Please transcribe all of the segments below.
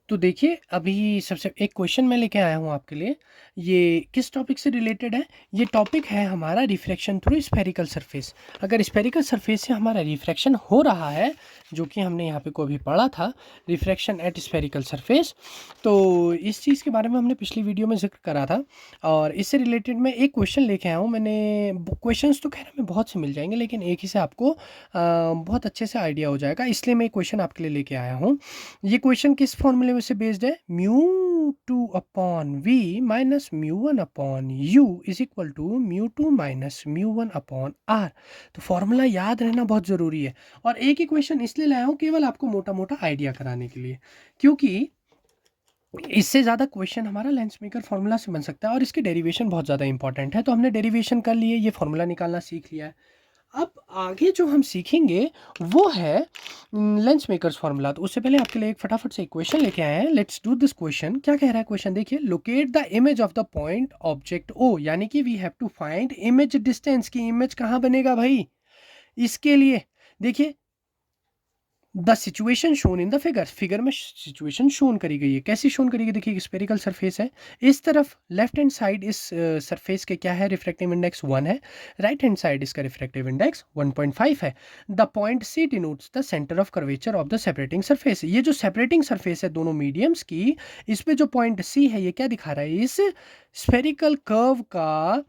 तो देखिए, अभी सबसे एक क्वेश्चन मैं लेके आया हूँ आपके लिए। ये किस टॉपिक से रिलेटेड है? ये टॉपिक है हमारा रिफ्रैक्शन थ्रू स्फेरिकल सरफेस। अगर स्फेरिकल सरफेस से हमारा रिफ्रैक्शन हो रहा है, जो कि हमने यहाँ पे को अभी पढ़ा था, रिफ्रैक्शन एट स्फेरिकल सरफेस, तो इस चीज़ के बारे में हमने पिछली वीडियो में ज़िक्र करा था। और इससे रिलेटेड मैं एक क्वेश्चन लेके आया हूँ। मैंने क्वेश्चंस तो खैर हमें बहुत से मिल जाएंगे, लेकिन एक ही से आपको बहुत अच्छे से आइडिया हो जाएगा, इसलिए मैं क्वेश्चन आपके लिए लेके आया हूँ। ये क्वेश्चन किस फॉर्मूले में से बेस्ड है? Mu two upon v minus mu one upon u is equal to mu two minus mu one upon R. तो फॉर्मूला याद रहना बहुत ज़रूरी है। और एक ही क्वेश्चन इसलिए लाया हूँ केवल आपको मोटा मोटा आइडिया कराने के लिए, क्योंकि इससे ज़्यादा क्वेश्चन हमारा लेंस मेकर फार्मूला से बन सकता है और इसकी डेरिवेशन बहुत ज़्यादा इंपॉर्टेंट है। तो हमने डेरिवेशन कर लिए, ये फार्मूला निकालना सीख लिया है। अब आगे जो हम सीखेंगे वो है लेंस मेकर्स फार्मूला। तो उससे पहले आपके लिए एक फटाफट से एक क्वेश्चन लेके आए हैं। Let's do this question. क्या कह रहा है क्वेश्चन? देखिए, locate the image of the point object O, यानी कि we have to find image distance की इमेज कहाँ बनेगा भाई? इसके लिए देखिए, the situation shown in the figure, figure में सिचुएशन शोन करी गई है। कैसी शोन करी गई? देखिए, स्पेरिकल सरफेस है, इस तरफ लेफ्ट हैंड साइड इस सरफेस के क्या है? रिफ्रैक्टिव इंडेक्स 1 है। राइट हैंड साइड इसका रिफ्रैक्टिव इंडेक्स 1.5 है। The point C denotes the centre of curvature of the separating surface. ये जो सेपरेटिंग सरफेस है दोनों मीडियम्स की, इस पे जो पॉइंट सी है, ये क्या दिखा रहा है? इस स्फेरिकल कर्व का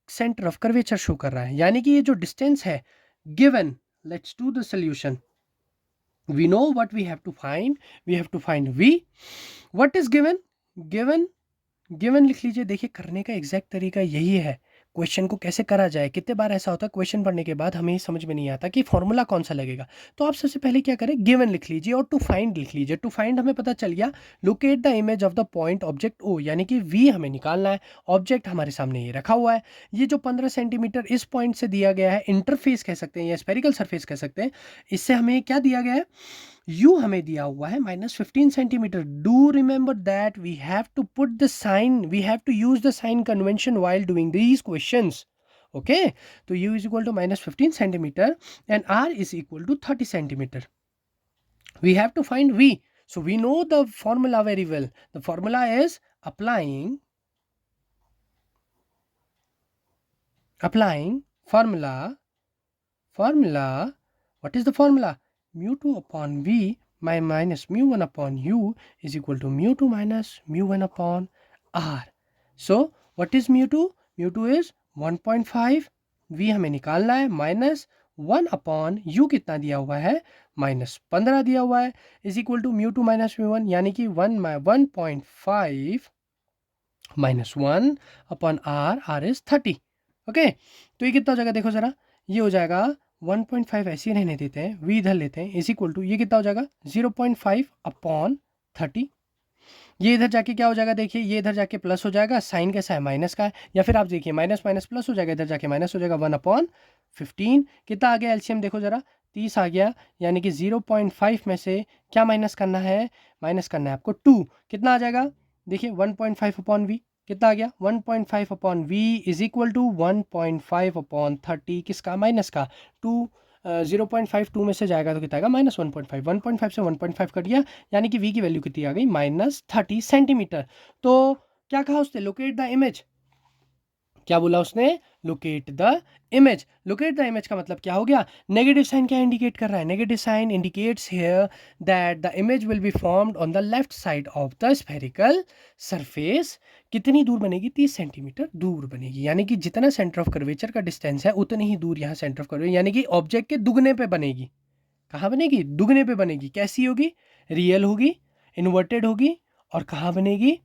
सेंटर ऑफ कर्वेचर शो कर रहा है। यानी कि ये जो डिस्टेंस है given, let's do the solution. We know what we have to find. We have to find v. What is given? given लिख लीजिए। देखिए, करने का एग्जैक्ट तरीका यही है। क्वेश्चन को कैसे करा जाए, कितने बार ऐसा होता है क्वेश्चन पढ़ने के बाद हमें समझ में नहीं आता कि फॉर्मूला कौन सा लगेगा। तो आप सबसे पहले क्या करें? गिवन लिख लीजिए और टू फाइंड लिख लीजिए। टू फाइंड हमें पता चल गया, locate the image of the point object O, यानी कि वी हमें निकालना है। ऑब्जेक्ट हमारे सामने ये रखा हुआ है। ये जो 15 सेंटीमीटर इस पॉइंट से दिया गया है, इंटरफेस कह सकते हैं या स्पेरिकल सरफेस कह सकते हैं, इससे हमें क्या दिया गया है? यू हमें दिया हुआ है -15 centimetre. Do remember that we have to put the sign, we have to use the sign convention while doing these questions. Okay, तो u is equal to -15 centimetre and r is equal to 30 centimetre. we have to find v, so we know the formula very well. The formula is applying formula. What is the formula? Mu2 upon v minus mu1 upon u is equal to mu2 minus mu1 upon r. So what is mu2? mu2 is 1.5, v हमें निकालना है, minus 1 upon u कितना दिया हुआ है? -15 दिया हुआ है, is equal to mu two minus mu one, यानी कि 1.5 minus 1 upon r is 30। Okay, तो ये कितना हो जाएगा? देखो जरा, ये हो जाएगा 1.5, ऐसे ही रहने देते हैं, v इधर लेते हैं, इज इक्वल टू ये कितना हो जाएगा? 0.5 अपॉन 30। ये इधर जाके क्या हो जाएगा? देखिए, ये इधर जाके प्लस हो जाएगा, साइन कैसा है? माइनस का है। या फिर आप देखिए, माइनस माइनस प्लस हो जाएगा, इधर जाके माइनस हो जाएगा, 1/15। कितना आ गया एलसीएम? देखो जरा, 30 आ गया। यानी कि 0.5 में से क्या माइनस करना है? माइनस करना है आपको 2। कितना आ जाएगा? देखिए, 1.5 अपॉन वी कितना आ गया? 1.5 upon v is equal to 1.5 upon 30, किसका? माइनस का। 2 0.52 में से जाएगा तो कितना आएगा? -1.5। 1.5 से 1.5 कट गया, यानी कि v की वैल्यू कितनी आ गई? -30 सेंटीमीटर। तो क्या कहा उसने? Locate the image. क्या बोला उसने? Locate the image. Locate the image का मतलब क्या हो गया? नेगेटिव साइन क्या इंडिकेट कर रहा है? Negative sign indicates here that the image will be formed on the left side of the spherical surface. कितनी दूर बनेगी? 30 सेंटीमीटर दूर बनेगी। यानी कि जितना सेंटर ऑफ कर्वेचर का डिस्टेंस है, उतनी ही दूर यहाँ सेंटर ऑफ कर्वेचर, यानी कि ऑब्जेक्ट के दुगने पे बनेगी। कहाँ बनेगी? दुगने पे बनेगी। कैसी होगी? रियल होगी, इन्वर्टेड होगी, और कहाँ बनेगी?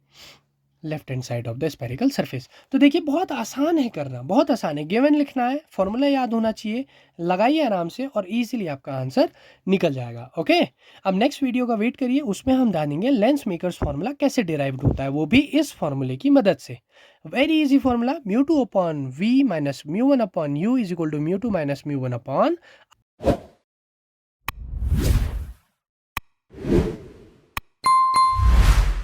Left hand side of the spherical surface. तो देखिए, बहुत आसान है करना, बहुत आसान है। गिवन लिखना है, फॉर्मूला याद होना चाहिए, लगाइए आराम से और इजीली आपका आंसर निकल जाएगा। ओके, अब नेक्स्ट वीडियो का वेट करिए, उसमें हम जानेंगे लेंस मेकर्स फार्मूला कैसे डिराइव्ड होता है, वो भी इस फार्मूले की मदद से। Very easy formula, mu two upon v minus mu one upon u is equal to mu two minus mu one upon